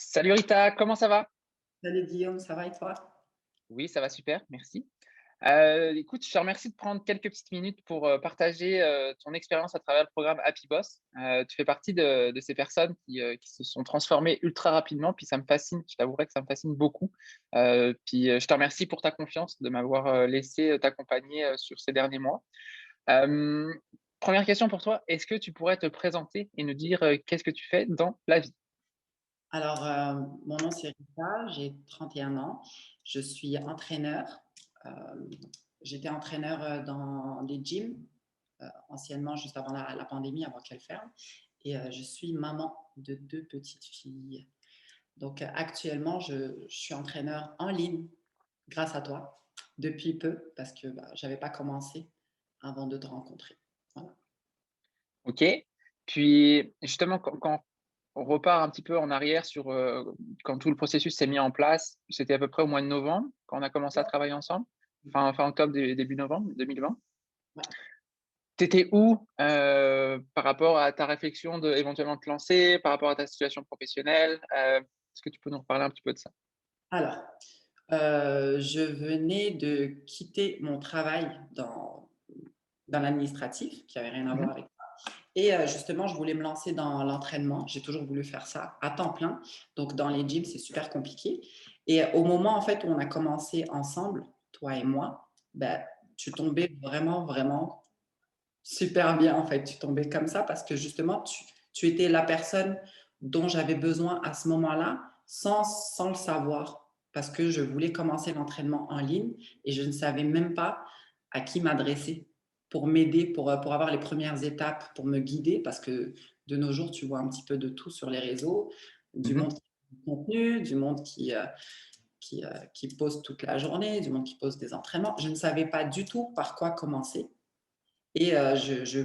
Salut Rita, comment ça va? Salut Guillaume, ça va et toi? Oui, ça va super, merci. Écoute, je te remercie de prendre quelques petites minutes pour, partager, ton expérience à travers le programme Happy Boss. Tu fais partie de ces personnes qui se sont transformées ultra rapidement, puis ça me fascine, je t'avouerai que ça me fascine beaucoup. Je te remercie pour ta confiance, de m'avoir, laissé, t'accompagner, sur ces derniers mois. Hem, 1 question pour toi, est-ce que tu pourrais te présenter et nous dire, qu'est-ce que tu fais dans la vie? Alors, mon nom c'est Rita, j'ai 31 ans. Je suis entraîneur. Hem, J'étais entraîneur, dans des gyms, anciennement juste avant la pandémie, avant qu'elle ferme et je suis maman de 2 petites filles. Donc, actuellement, je suis entraîneur en ligne grâce à toi, depuis peu parce que, bah, j'avais pas commencé avant de te rencontrer. Voilà. OK. Puis justement, quand on repart un petit peu en arrière sur, quand tout le processus s'est mis en place, c'était à peu près au mois de novembre, quand on a commencé à travailler ensemble? Fin octobre, début novembre 2020. Ouais. Tu étais où, par rapport à ta réflexion de éventuellement te lancer, par rapport à ta situation professionnelle? Est-ce que tu peux nous reparler un petit peu de ça? Alors, je venais de quitter mon travail dans l'administratif, qui avait rien à Mmh voir mh. avec et justement, je voulais me lancer dans l'entraînement. J'ai toujours voulu faire ça à temps plein. Donc dans les gyms, c'est super compliqué et au moment, en fait, où on a commencé ensemble, toi et moi, bah, tu tombais vraiment, vraiment super bien, en fait. Tu tombais comme ça parce que justement, tu étais la personne dont j'avais besoin à ce moment-là, sans le savoir, parce que je voulais commencer l'entraînement en ligne et je ne savais même pas à qui m'adresser pour m'aider, pour avoir les premières étapes, pour me guider, parce que de nos jours, tu vois un petit peu de tout sur les réseaux, du Mmh. monde qui fait du contenu, du monde qui pose toute la journée, du monde qui pose des entraînements. Je ne savais pas du tout par quoi commencer. Et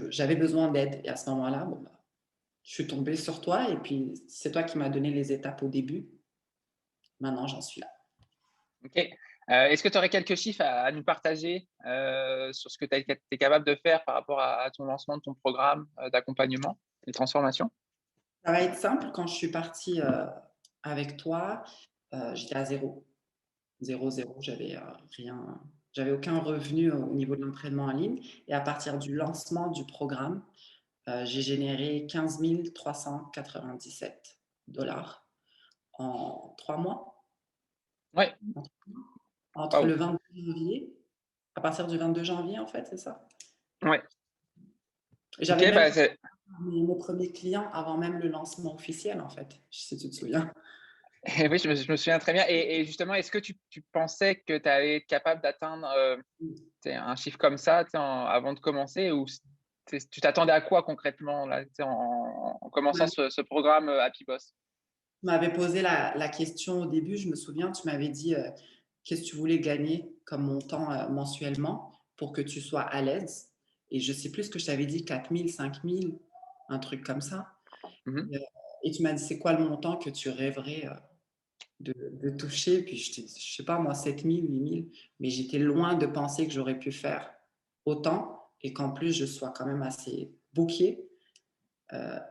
j'avais besoin d'aide et à ce moment-là, bon, bah, je suis tombée sur toi et puis c'est toi qui m'as donné les étapes au début. Maintenant, j'en suis là. OK. Est-ce que tu aurais quelques chiffres à nous partager, sur ce que tu es capable de faire par rapport à ton lancement de ton programme, d'accompagnement et transformation? Ça va être simple, quand je suis partie, avec toi, j'étais à zéro, zéro, zéro. J'avais, rien, j'avais aucun revenu au niveau de l'entraînement en ligne et à partir du lancement du programme, j'ai généré 15 397 $ en 3 mois. Ouais, Entre waouh! le 22 janvier, à partir du 22 janvier, en fait, c'est ça? Ouais. J'avais OK, même bah, c'est mes premiers clients avant même le lancement officiel, en fait, si tu te souviens. oui, je me souviens très bien et justement, est-ce que tu pensais que tu allais être capable d'atteindre, tu sais, un chiffre comme ça, tu sais, avant de commencer ou tu t'attendais à quoi concrètement là, tu sais, en commençant Ouais. ce programme, Happy Boss? Tu m'avais posé la question au début, je me souviens, tu m'avais dit, qu'est-ce que tu voulais gagner comme montant, mensuellement pour que tu sois à l'aise et je sais plus ce que je t'avais dit, 4 000, 5 000, un truc comme ça Mmh. et tu m'as dit: «C'est quoi le montant que tu rêverais, de toucher?» Puis je t'ai dit, je sais pas moi, 7 000, 8 000, mais j'étais loin de penser que j'aurais pu faire autant et qu'en plus je sois quand même assez booké,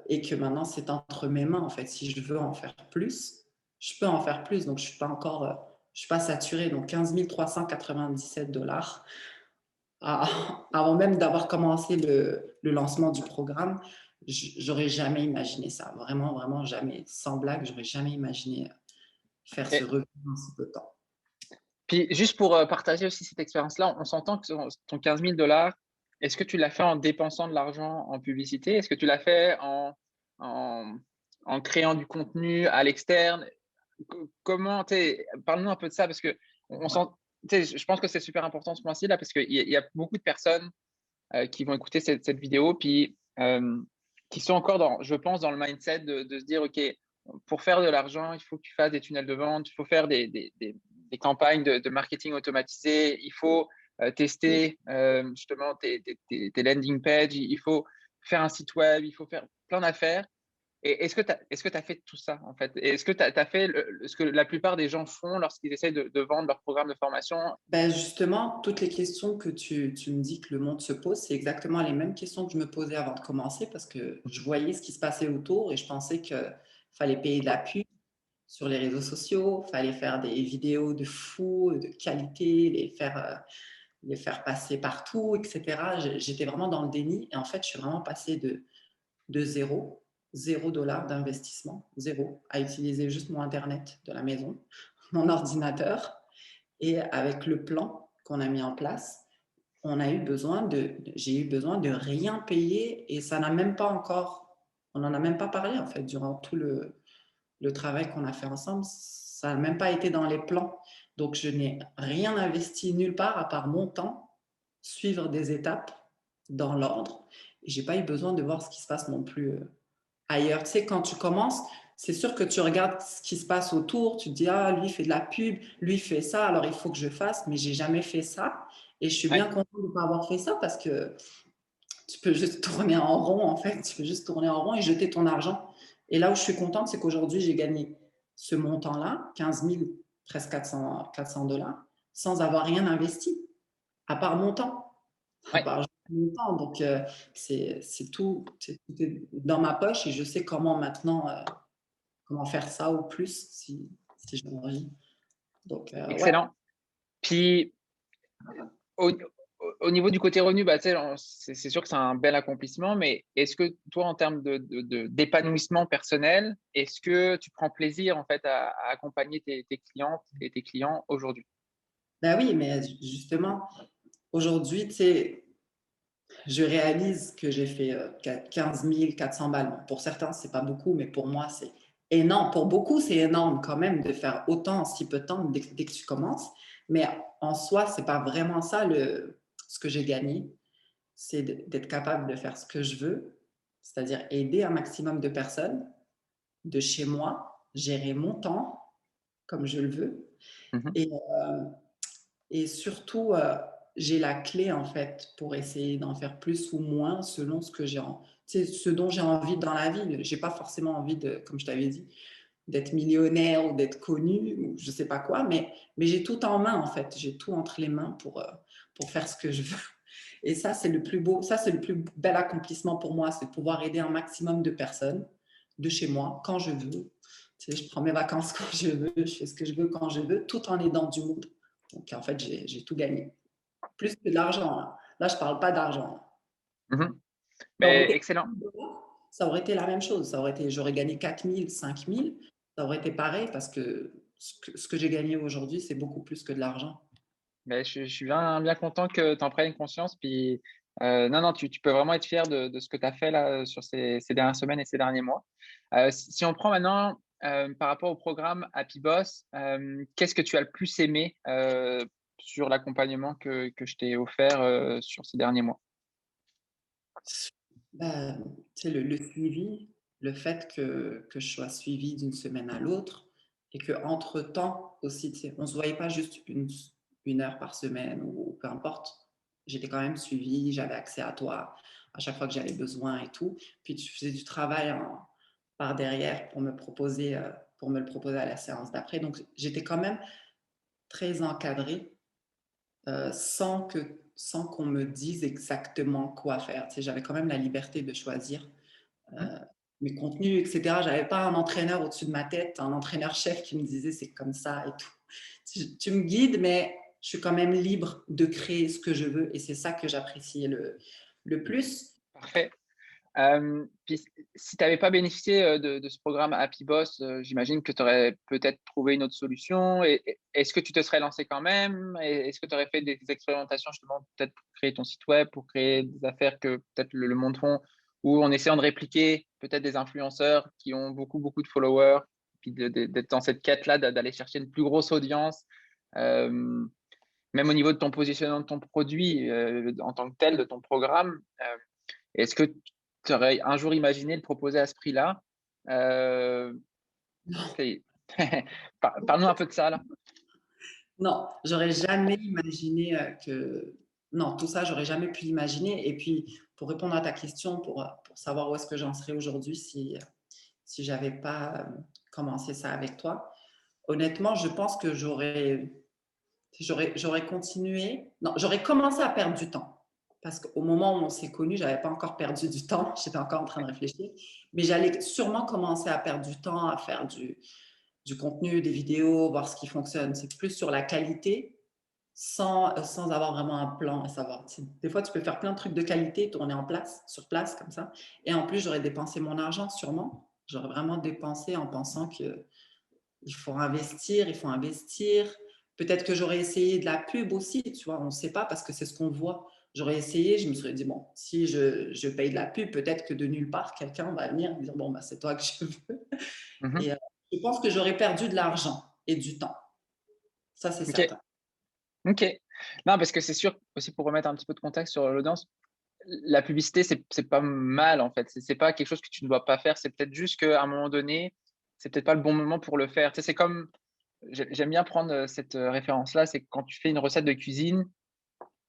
et que maintenant c'est entre mes mains en fait. Si je veux en faire plus, je peux en faire plus. Donc je suis pas encore, je suis pas saturée. Donc 15 397 $ avant même d'avoir commencé le lancement du programme, j'aurais jamais imaginé ça. Vraiment, vraiment jamais. Sans blague, j'aurais jamais imaginé faire ce OK. revenu en si peu de temps. Puis juste pour, partager aussi cette expérience-là, on s'entend que ton 15 000 $, est-ce que tu l'as fait en dépensant de l'argent en publicité? Est-ce que tu l'as fait en en créant du contenu à l'externe? Comment tu sais, parle-nous un peu de ça parce qu'on Ouais. sent tu sais, je pense que c'est super important ce point-ci là parce qu'il y a beaucoup de personnes, qui vont écouter cette vidéo puis, qui sont encore dans je pense dans le mindset de se dire: «OK, pour faire de l'argent, il faut que tu fasses des tunnels de vente, il faut faire des campagnes de marketing automatisées, il faut, tester, justement tes landing pages, il faut faire un site web, il faut faire plein d'affaires». Et est-ce que tu as fait tout ça, en fait? Et est-ce que tu as fait ce que la plupart des gens font lorsqu'ils essayent de vendre leur programme de formation? Ben justement, toutes les questions que tu me dis que le monde se pose, c'est exactement les mêmes questions que je me posais avant de commencer parce que je voyais ce qui se passait autour et je pensais qu'il fallait payer de la pub, sur les réseaux sociaux, il fallait faire des vidéos de fou, de qualité, les faire passer partout, etc. J'étais vraiment dans le déni et en fait, je suis vraiment passée de zéro dollar d'investissement, zéro, à utiliser juste mon Internet de la maison, mon ordinateur. Et avec le plan qu'on a mis en place, j'ai eu besoin de rien payer et ça n'a même pas encore, on n'en a même pas parlé en fait durant tout le travail qu'on a fait ensemble. Ça n'a même pas été dans les plans. Donc, je n'ai rien investi nulle part à part mon temps, suivre des étapes dans l'ordre. Et je n'ai pas eu besoin de voir ce qui se passe non plus ailleurs. Tu sais, quand tu commences, c'est sûr que tu regardes ce qui se passe autour, tu te dis, ah, lui fait de la pub, lui fait ça, alors il faut que je fasse, mais j'ai jamais fait ça. Et je suis bien Ouais, contente de ne pas avoir fait ça parce que tu peux juste tourner en rond, en fait. Tu peux juste tourner en rond et jeter ton argent. Et là où je suis contente, c'est qu'aujourd'hui, j'ai gagné ce montant-là, 15 000, presque 400 dollars, sans avoir rien investi, à part mon temps. À ouais. part mon temps. Donc, tout est dans ma poche et je sais comment maintenant, comment faire ça au plus si j'ai envie. Donc, ouais. Excellent. Puis, au, au niveau du côté revenu, bah, tu sais, c'est sûr que c'est un bel accomplissement, mais est-ce que toi, en termes d'épanouissement personnel, est-ce que tu prends plaisir en fait à accompagner tes clientes et tes clients aujourd'hui? Ben oui, mais justement, aujourd'hui, tu sais, je réalise que j'ai fait 15 400 balles. Bon, pour certains, c'est pas beaucoup, mais pour moi, c'est énorme. Pour beaucoup, c'est énorme quand même de faire autant en si peu de temps dès que tu commences. Mais en soi, c'est pas vraiment ça ce que j'ai gagné. C'est d'être capable de faire ce que je veux, c'est-à-dire aider un maximum de personnes de chez moi, gérer mon temps comme je le veux. Mhm. Et, et surtout, j'ai la clé en fait pour essayer d'en faire plus ou moins selon ce que ce dont j'ai envie dans la vie. J'ai pas forcément envie de, comme je t'avais dit, d'être millionnaire ou d'être connu ou je sais pas quoi, mais j'ai tout en main en fait. J'ai tout entre les mains pour faire ce que je veux. Et ça, c'est le plus beau, ça, c'est le plus bel accomplissement pour moi, c'est de pouvoir aider un maximum de personnes de chez moi quand je veux. Tu sais, je prends mes vacances quand je veux, je fais ce que je veux quand je veux, tout en aidant du monde. Donc, en fait, j'ai tout gagné. Plus que de l'argent. Là je ne parle pas d'argent. Mhm. Ça aurait Mais été, excellent. ça aurait été la même chose. J'aurais gagné 4 000, 5 000. Ça aurait été pareil parce que ce que j'ai gagné aujourd'hui, c'est beaucoup plus que de l'argent. Mais je suis bien content que tu en prennes conscience. Puis, non, non, tu peux vraiment être fier de ce que tu as fait là sur ces dernières semaines et ces derniers mois. Si on prend maintenant par rapport au programme Happy Boss, qu'est-ce que tu as le plus aimé sur l'accompagnement que je t'ai offert sur ces derniers mois? Ben, tu sais, le suivi, le fait que je sois suivie d'une semaine à l'autre et qu'entre-temps aussi, tu sais, on ne se voyait pas juste une heure par semaine ou peu importe. J'étais quand même suivie, j'avais accès à toi à chaque fois que j'avais besoin et tout. Puis tu faisais du travail par derrière pour me le proposer à la séance d'après. Donc j'étais quand même très encadrée sans qu'on me dise exactement quoi faire. Tu sais, j'avais quand même la liberté de choisir Mhm. mes contenus, etc. J'avais pas un entraîneur au-dessus de ma tête, un entraîneur-chef qui me disait c'est comme ça et tout. Tu me guides, mais je suis quand même libre de créer ce que je veux et c'est ça que j'appréciais le plus. Parfait. Puis si tu n'avais pas bénéficié de ce programme Happy Boss, j'imagine que tu aurais peut-être trouvé une autre solution. Est-ce que tu te serais lancé quand même? Est-ce que tu aurais fait des expérimentations justement peut-être pour créer ton site web, pour créer des affaires que peut-être le monde font, ou en essayant de répliquer peut-être des influenceurs qui ont beaucoup de followers, puis d'être dans cette quête-là, d'aller chercher une plus grosse audience, euh, même au niveau de ton positionnement de ton produit en tant que tel, de ton programme. Est-ce que tu aurais un jour imaginé le proposer à ce prix-là? Euh, c'est- Parle-nous un peu de ça, là. Non, j'aurais jamais imaginé que... Non, tout ça, j'aurais jamais pu l'imaginer. Et puis, pour répondre à ta question, pour savoir où est-ce que j'en serais aujourd'hui si j'avais pas commencé ça avec toi, honnêtement, je pense que j'aurais continué. Non, j'aurais commencé à perdre du temps. Parce qu'au moment où on s'est connus, je n'avais pas encore perdu du temps. J'étais encore en train de réfléchir. Mais j'allais sûrement commencer à perdre du temps, à faire du contenu, des vidéos, voir ce qui fonctionne. C'est plus sur la qualité sans avoir vraiment un plan à savoir. Des fois, tu peux faire plein de trucs de qualité, tourner sur place, comme ça. Et en plus, j'aurais dépensé mon argent sûrement. J'aurais vraiment dépensé en pensant qu'il faut investir, il faut investir. Peut-être que j'aurais essayé de la pub aussi, tu vois, on ne sait pas parce que c'est ce qu'on voit. J'aurais essayé, je me serais dit, bon, si je paye de la pub, peut-être que de nulle part, quelqu'un va venir me dire, bon, bah, c'est toi que je veux. Mhm. Et je pense que j'aurais perdu de l'argent et du temps. Ça, c'est Ok, certain. ok. Non, parce que c'est sûr, aussi pour remettre un petit peu de contexte sur l'audience, la publicité, c'est pas mal en fait. C'est pas quelque chose que tu ne dois pas faire. C'est peut-être juste qu'à un moment donné, c'est peut-être pas le bon moment pour le faire. Tu sais, c'est comme, j'aime bien prendre cette référence-là, c'est que quand tu fais une recette de cuisine,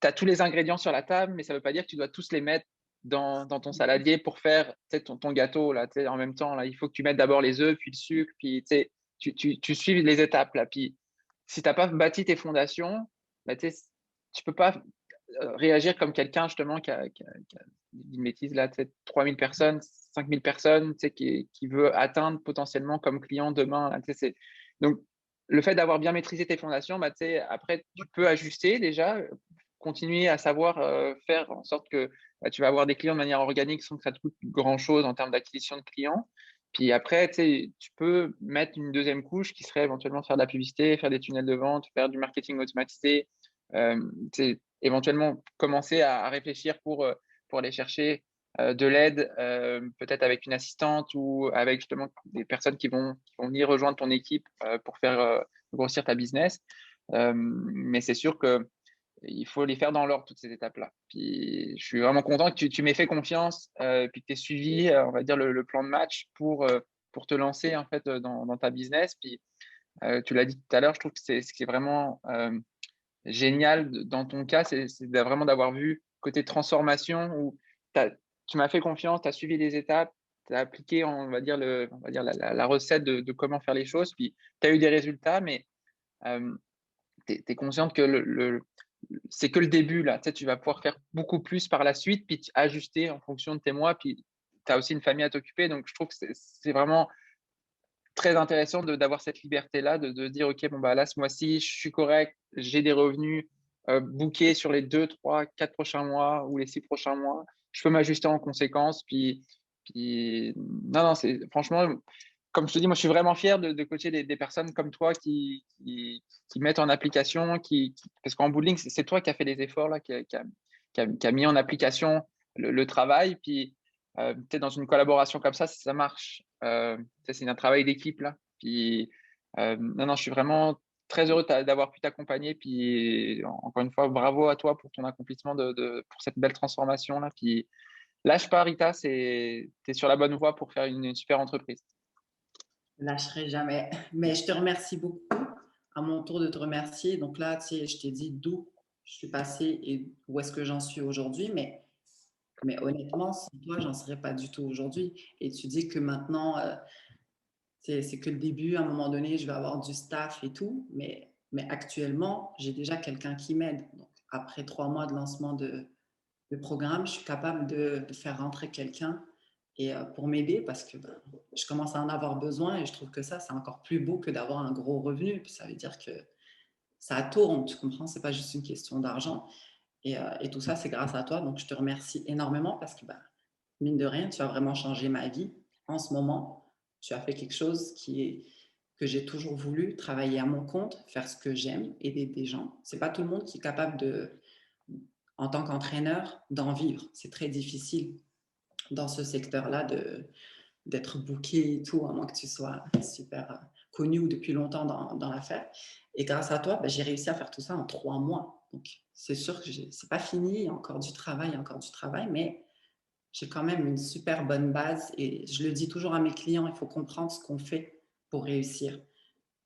tu as tous les ingrédients sur la table, mais ça veut pas dire que tu dois tous les mettre dans ton saladier pour faire tu sais, ton gâteau là, tu sais, en même temps. Là, il faut que tu mettes d'abord les œufs, puis le sucre, puis tu sais, tu suives les étapes là. Puis si tu n'as pas bâti tes fondations, bah, tu sais, tu peux pas réagir comme quelqu'un justement qui a dit une bêtise là, tu sais, 3000 personnes, 5000 personnes, tu sais, qui veut atteindre potentiellement comme client demain. Là, tu sais, donc, le fait d'avoir bien maîtrisé tes fondations, bah, tu sais, après, tu peux ajuster déjà, continuer à savoir faire en sorte que bah, tu vas avoir des clients de manière organique sans que ça te coûte grand-chose en termes d'acquisition de clients. Puis après, tu sais, tu peux mettre une deuxième couche qui serait éventuellement faire de la publicité, faire des tunnels de vente, faire du marketing automatisé, tu sais, éventuellement commencer à réfléchir pour aller chercher de l'aide, peut-être avec une assistante ou avec justement des personnes qui vont venir rejoindre ton équipe pour faire grossir ta business. Mais c'est sûr que il faut les faire dans l'ordre, toutes ces étapes-là. Puis je suis vraiment content que tu m'aies fait confiance, puis que tu aies suivi, on va dire, le plan de match pour te lancer en fait dans ta business. Puis tu l'as dit tout à l'heure, je trouve que c'est vraiment génial dans ton cas, c'est vraiment d'avoir vu côté transformation où tu m'as fait confiance, tu as suivi les étapes, tu as appliqué, on va dire la recette de comment faire les choses, puis tu as eu des résultats, mais tu es consciente que c'est que le début, là. Tu sais, tu vas pouvoir faire beaucoup plus par la suite, puis ajuster en fonction de tes mois, puis tu as aussi une famille à t'occuper, donc je trouve que c'est vraiment très intéressant d'avoir cette liberté-là, de dire, OK, bon, bah là, ce mois-ci, je suis correct, j'ai des revenus bookés sur les 2, 3, 4 prochains mois ou les 6 prochains mois. Je peux m'ajuster en conséquence. Puis non, non, franchement, comme je te dis, moi, je suis vraiment fier de coacher des personnes comme toi qui mettent en application, parce qu'en bowling, c'est toi qui as fait les efforts, là, qui a mis en application le travail. Puis peut-être dans une collaboration comme ça marche. C'est un travail d'équipe là. Puis non, non, je suis vraiment très heureux d'avoir pu t'accompagner. Puis encore une fois, bravo à toi pour ton accomplissement pour cette belle transformation là. Puis lâche pas, Rita, t'es sur la bonne voie pour faire une super entreprise. Je ne lâcherai jamais. Mais je te remercie beaucoup. À mon tour de te remercier. Donc là, tu sais, je t'ai dit d'où je suis passée et où est-ce que j'en suis aujourd'hui. Mais honnêtement, sans toi, j'en serais pas du tout aujourd'hui. Et tu dis que maintenant, c'est que le début. À un moment donné, je vais avoir du staff et tout. Mais actuellement, j'ai déjà quelqu'un qui m'aide. Donc, après 3 mois de lancement de programme, je suis capable de faire rentrer quelqu'un et pour m'aider parce que ben, je commence à en avoir besoin et je trouve que ça, c'est encore plus beau que d'avoir un gros revenu. Puis ça veut dire que ça tourne, tu comprends? C'est pas juste une question d'argent. Et tout ça, c'est grâce à toi. Donc, je te remercie énormément parce que, ben, mine de rien, tu as vraiment changé ma vie. En ce moment, tu as fait quelque chose que j'ai toujours voulu, travailler à mon compte, faire ce que j'aime, aider des gens. C'est pas tout le monde qui est capable en tant qu'entraîneur, d'en vivre. C'est très difficile dans ce secteur-là d'être booké et tout, à moins que tu sois super connu ou depuis longtemps dans l'affaire. Et grâce à toi, ben, j'ai réussi à faire tout ça en 3 mois. Donc, c'est sûr que c'est pas fini, il y a encore du travail, mais j'ai quand même une super bonne base. Et je le dis toujours à mes clients, il faut comprendre ce qu'on fait pour réussir.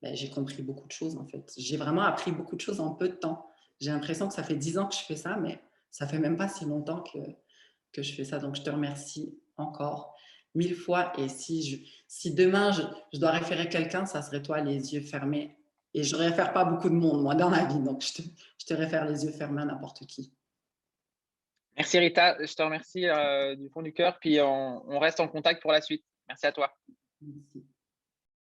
Ben, j'ai compris beaucoup de choses, en fait. J'ai vraiment appris beaucoup de choses en peu de temps. J'ai l'impression que ça fait 10 ans que je fais ça, mais ça fait même pas si longtemps que je fais ça. Donc, je te remercie encore 1000 fois. Et si demain, je dois référer quelqu'un, ça serait toi, les yeux fermés. Et je ne réfère pas beaucoup de monde, moi, dans la vie. Donc, je te réfère les yeux fermés à n'importe qui. Merci, Rita. Je te remercie du fond du cœur. Puis on reste en contact pour la suite. Merci à toi. Merci.